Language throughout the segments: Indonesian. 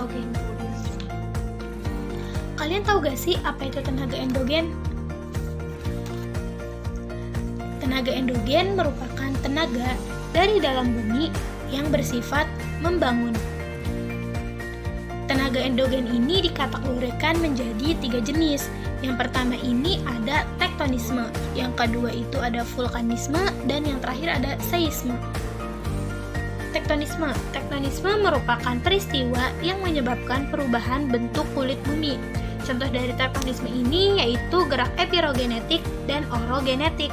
eksogen. Kalian tahu gak sih apa itu tenaga endogen? Tenaga endogen merupakan tenaga dari dalam bumi yang bersifat membangun. Tenaga endogen ini dikategorikan menjadi 3 jenis. Yang pertama ini ada tektonisme, yang kedua itu ada vulkanisme, dan yang terakhir ada seisme. Tektonisme merupakan peristiwa yang menyebabkan perubahan bentuk kulit bumi. Contoh dari tektonisme ini yaitu gerak epirogenetik dan orogenetik.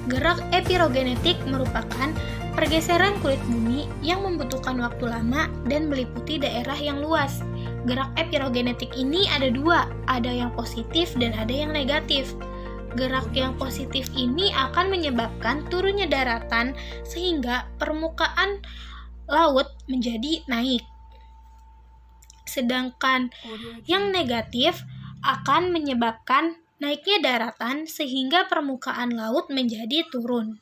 Gerak epirogenetik merupakan pergeseran kulit bumi yang membutuhkan waktu lama dan meliputi daerah yang luas. Gerak epirogenetik ini ada 2, ada yang positif dan ada yang negatif. Gerak yang positif ini akan menyebabkan turunnya daratan sehingga permukaan laut menjadi naik. Sedangkan yang negatif akan menyebabkan naiknya daratan sehingga permukaan laut menjadi turun.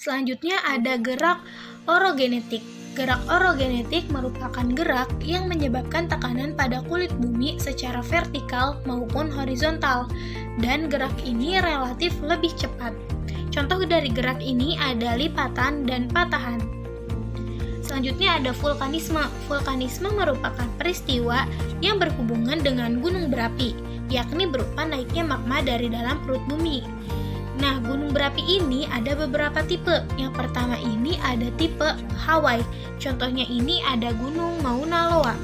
Selanjutnya ada gerak orogenetik. Gerak orogenetik merupakan gerak yang menyebabkan tekanan pada kulit bumi secara vertikal maupun horizontal, dan gerak ini relatif lebih cepat. Contoh dari gerak ini ada lipatan dan patahan. Selanjutnya ada vulkanisme. Vulkanisme merupakan peristiwa yang berhubungan dengan gunung berapi, yakni berupa naiknya magma dari dalam perut bumi. Nah, gunung berapi ini ada beberapa tipe. Yang pertama ini ada tipe Hawaii. Contohnya ini ada gunung Mauna Loa.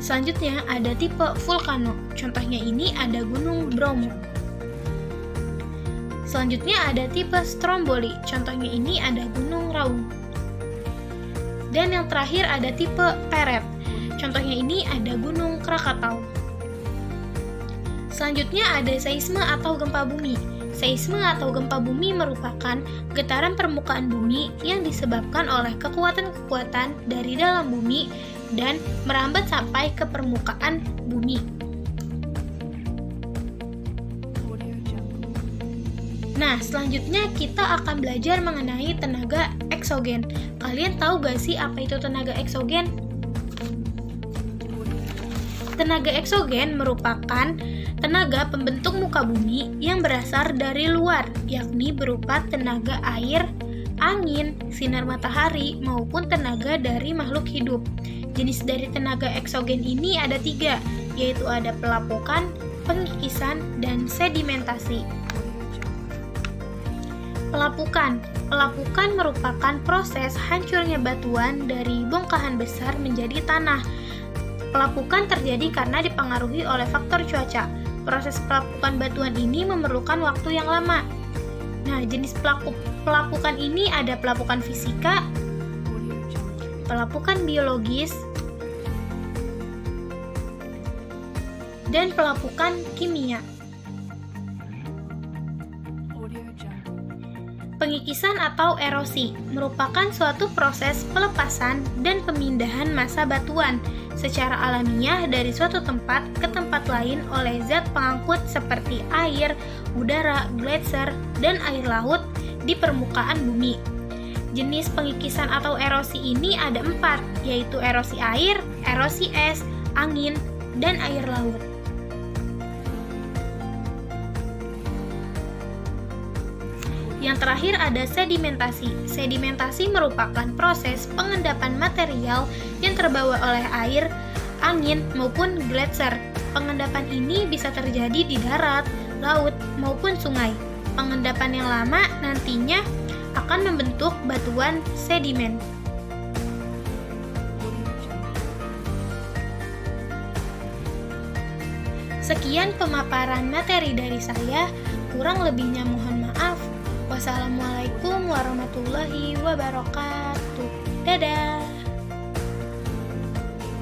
Selanjutnya ada tipe vulcano. Contohnya ini ada gunung Bromo. Selanjutnya ada tipe Stromboli. Contohnya ini ada gunung Raung. Dan yang terakhir ada tipe Peret. Contohnya ini ada gunung Krakatau. Selanjutnya ada seisme atau gempa bumi. Seisme atau gempa bumi merupakan getaran permukaan bumi yang disebabkan oleh kekuatan-kekuatan dari dalam bumi dan merambat sampai ke permukaan bumi. Nah, selanjutnya kita akan belajar mengenai tenaga eksogen. Kalian tahu gak sih apa itu tenaga eksogen? Tenaga eksogen merupakan tenaga pembentuk muka bumi yang berasal dari luar, yakni berupa tenaga air, angin, sinar matahari, maupun tenaga dari makhluk hidup. Jenis dari tenaga eksogen ini ada 3, yaitu ada pelapukan, pengikisan, dan sedimentasi. Pelapukan merupakan proses hancurnya batuan dari bongkahan besar menjadi tanah. Pelapukan terjadi karena dipengaruhi oleh faktor cuaca. Proses pelapukan batuan ini memerlukan waktu yang lama. Nah, jenis pelapukan ini ada pelapukan fisika, pelapukan biologis, dan pelapukan kimia. Pengikisan atau erosi merupakan suatu proses pelepasan dan pemindahan massa batuan secara alamiah dari suatu tempat ke tempat lain oleh zat pengangkut seperti air, udara, gletser, dan air laut di permukaan bumi. Jenis pengikisan atau erosi ini ada 4, yaitu erosi air, erosi es, angin, dan air laut. Yang terakhir ada sedimentasi. Sedimentasi merupakan proses pengendapan material yang terbawa oleh air, angin, maupun gletser. Pengendapan ini bisa terjadi di darat, laut, maupun sungai. Pengendapan yang lama nantinya akan membentuk batuan sedimen. Sekian pemaparan materi dari saya, kurang lebihnya mohon maaf. Wassalamualaikum warahmatullahi wabarakatuh. Dadah.